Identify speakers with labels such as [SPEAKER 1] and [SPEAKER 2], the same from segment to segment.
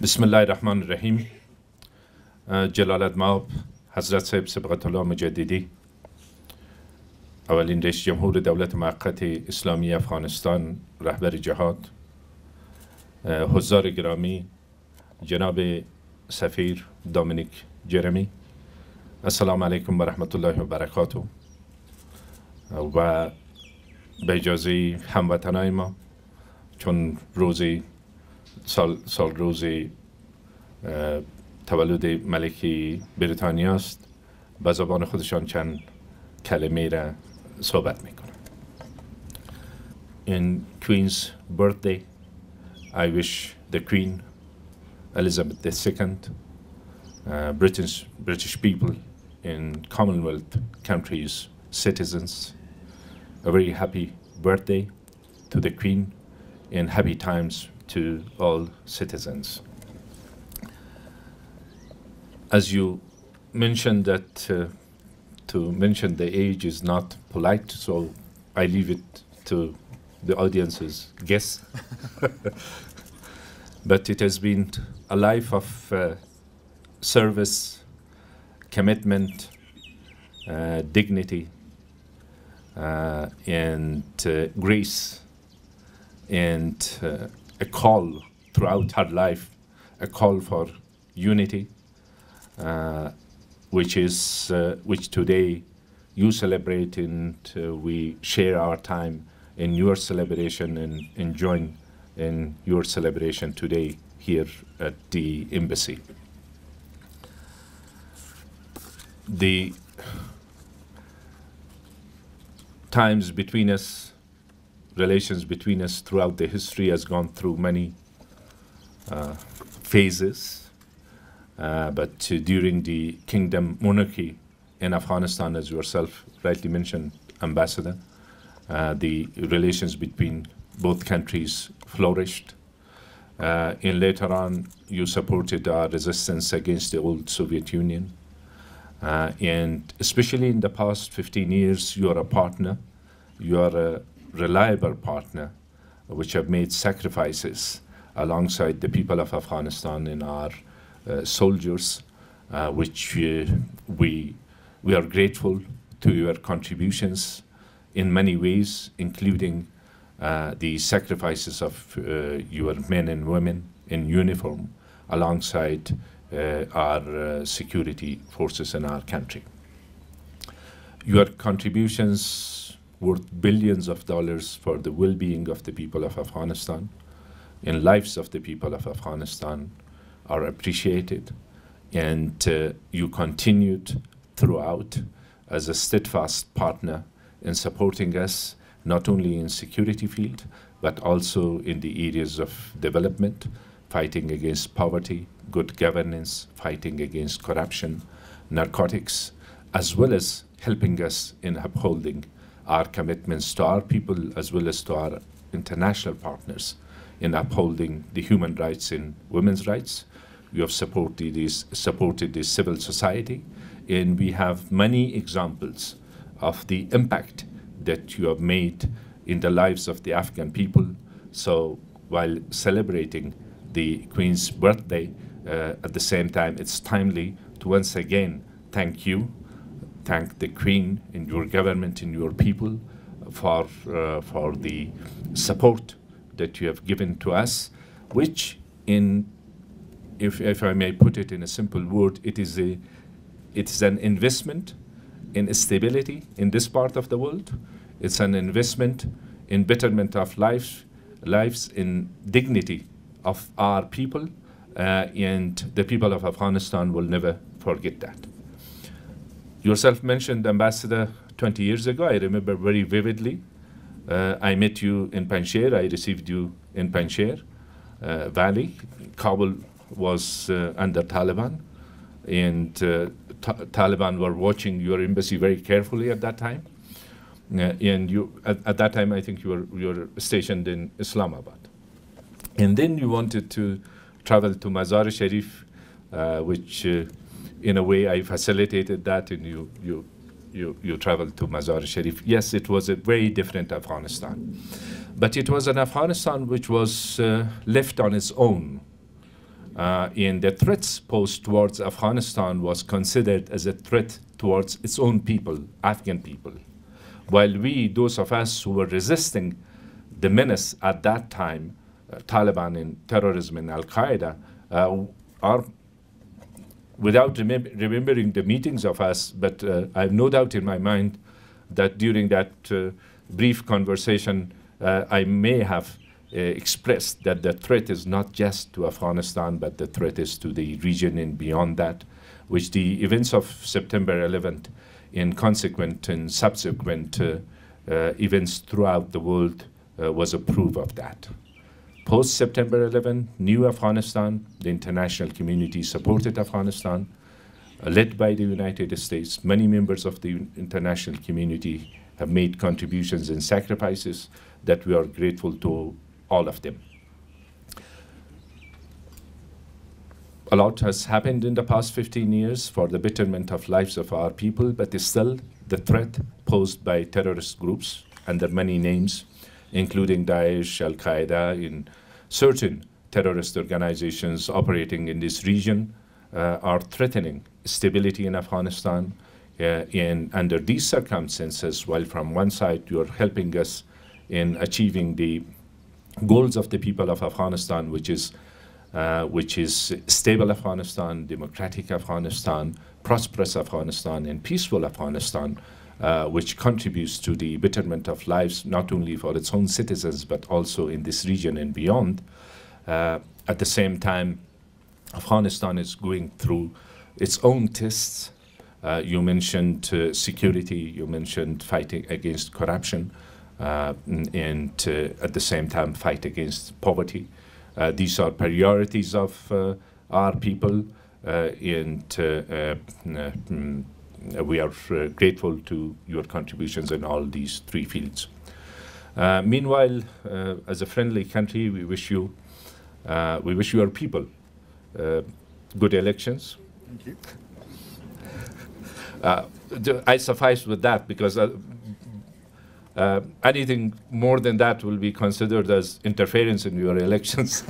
[SPEAKER 1] بسم الله الرحمن الرحیم. جلالت مآب حضرت صاحب سبقت الله مجددی، اولین رئیس جمهور دولت موقت اسلامی افغانستان، رهبر جهاد، حضار گرامی جناب سفیر دامینیک جرمی، السلام علیکم و رحمت الله و برکاته. و به اجازه هموطنای ما، چون سالروز تولد ملکه بریتانیا است، به زبان خودشان چند کلمه را صحبت میکنم. In Queen's birthday, I wish the Queen, Elisabeth II, British people in Commonwealth countries, citizens, a very happy birthday to the Queen and happy times to all citizens. As you mentioned that to mention the age is not polite, so I leave it to the audience's guess. But it has been a life of service, commitment, dignity, and grace, and a call throughout her life, a call for unity, which today you celebrate, and we share our time in your celebration and join in your celebration today here at the embassy. The times between us, relations between us throughout the history has gone through many phases, but during the kingdom monarchy in Afghanistan, as yourself rightly mentioned, Ambassador, the relations between both countries flourished. And later on, you supported our resistance against the old Soviet Union. And especially in the past 15 years, you are a partner. You are a reliable partner, which have made sacrifices alongside the people of Afghanistan and our soldiers, which we are grateful to your contributions in many ways, including the sacrifices of your men and women in uniform alongside our security forces in our country. Your contributions worth billions of dollars for the well-being of the people of Afghanistan and lives of the people of Afghanistan are appreciated, and you continued throughout as a steadfast partner in supporting us not only in security field but also in the areas of development, fighting against poverty, good governance, fighting against corruption, narcotics, as well as helping us in upholding our commitments to our people as well as to our international partners in upholding the human rights and women's rights. You have supported the civil society, and we have many examples of the impact that you have made in the lives of the Afghan people. So while celebrating the Queen's birthday, at the same time, it's timely to once again thank you, thank the Queen and your government and your people for the support that you have given to us, which, if I may put it in a simple word, it is an investment in stability in this part of the world. It's an investment in betterment of lives, in dignity of our people, and the people of Afghanistan will never forget that. Yourself mentioned, Ambassador, 20 years ago, I remember very vividly. I met you in Panjshir. I received you in Panjshir Valley. Kabul was under Taliban, and Taliban were watching your embassy very carefully at that time. And you, at that time, I think you were stationed in Islamabad. And then you wanted to travel to Mazar Sharif, which in a way I facilitated that, and you traveled to Mazar Sharif. Yes, it was a very different Afghanistan. But it was an Afghanistan which was left on its own and the threats posed towards Afghanistan was considered as a threat towards its own people, Afghan people. While we, those of us who were resisting the menace at that time, Taliban and terrorism and Al-Qaeda, are, without remembering the meetings of us, but I have no doubt in my mind that during that brief conversation, I may have expressed that the threat is not just to Afghanistan, but the threat is to the region and beyond that, which the events of September 11th and consequent and subsequent events throughout the world was a proof of that. Post-September 11, new Afghanistan, the international community supported Afghanistan, led by the United States. Many members of the international community have made contributions and sacrifices that we are grateful to all of them. A lot has happened in the past 15 years for the betterment of lives of our people, but still the threat posed by terrorist groups under many names, including Daesh, Al-Qaeda, and certain terrorist organizations operating in this region are threatening stability in Afghanistan. And under these circumstances, while from one side you are helping us in achieving the goals of the people of Afghanistan, which is stable Afghanistan, democratic Afghanistan, prosperous Afghanistan, and peaceful Afghanistan, which contributes to the betterment of lives not only for its own citizens, but also in this region and beyond. At the same time, Afghanistan is going through its own tests. You mentioned security, you mentioned fighting against corruption, and at the same time fight against poverty. These are priorities of our people, and we are grateful to your contributions in all these three fields. Meanwhile, as a friendly country, we wish your people good elections.
[SPEAKER 2] Thank you.
[SPEAKER 1] I suffice with that because anything more than that will be considered as interference in your elections,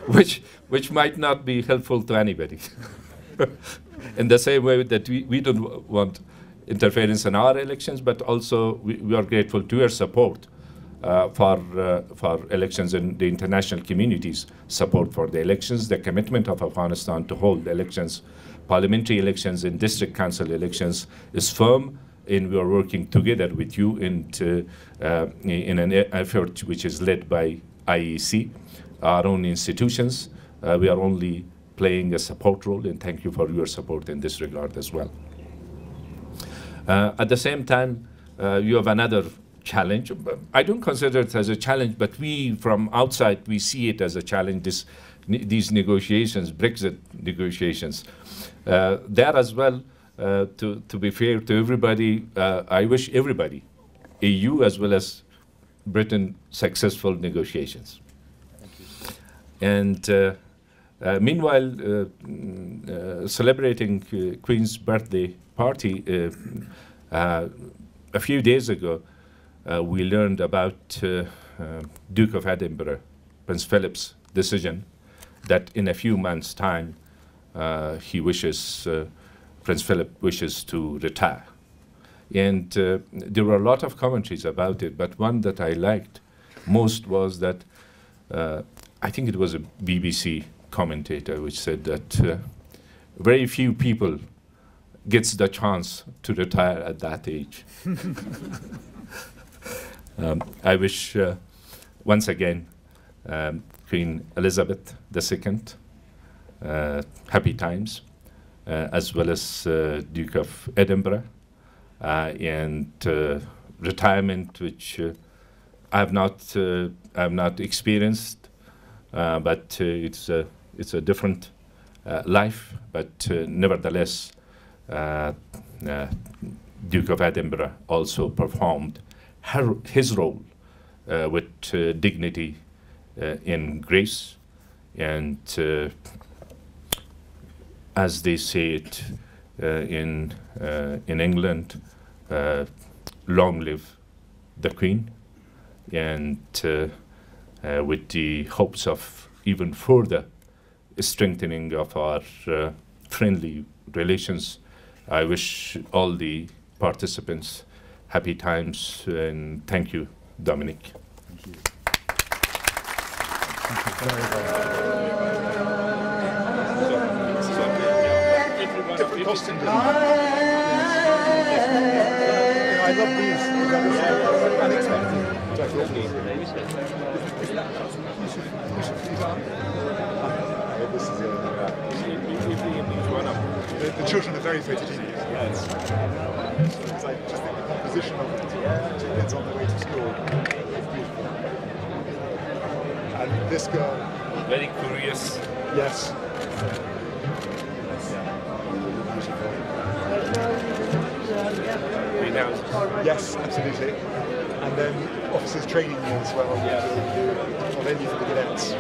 [SPEAKER 1] which might not be helpful to anybody. In the same way that we don't want interference in our elections, but also we are grateful to your support for elections and the international community's support for the elections, the commitment of Afghanistan to hold elections, parliamentary elections and district council elections is firm, and we are working together with you in an effort which is led by IEC, our own institutions. We are only playing a support role, and thank you for your support in this regard as well. At the same time, you have another challenge. I don't consider it as a challenge, but we from outside, we see it as a challenge, these negotiations, Brexit negotiations. There as well, to be fair to everybody, I wish everybody, EU as well as Britain, successful negotiations. And meanwhile, celebrating Queen's birthday party, a few days ago, we learned about Duke of Edinburgh, Prince Philip's decision that in a few months' time, Prince Philip wishes to retire. And there were a lot of commentaries about it, but one that I liked most was that, I think it was a BBC commentator which said that very few people gets the chance to retire at that age. I wish, once again, Queen Elizabeth II, happy times, as well as Duke of Edinburgh, and retirement, which I have not experienced, but it's a different life. But nevertheless, Duke of Edinburgh also performed his role with dignity and grace, and as they say it in England, long live the Queen, and with the hopes of even further strengthening of our friendly relations. I wish all the participants happy times, and thank you, Dominic.
[SPEAKER 2] Thank you. I love these. Unexpected. The children are very fidgety. Yes. It's like just the composition of it. Kids on their way to school. It's beautiful. And this girl.
[SPEAKER 1] Very curious.
[SPEAKER 2] Yes. Yes, absolutely. And then officers training you as well. Yes. Of any of the cadets.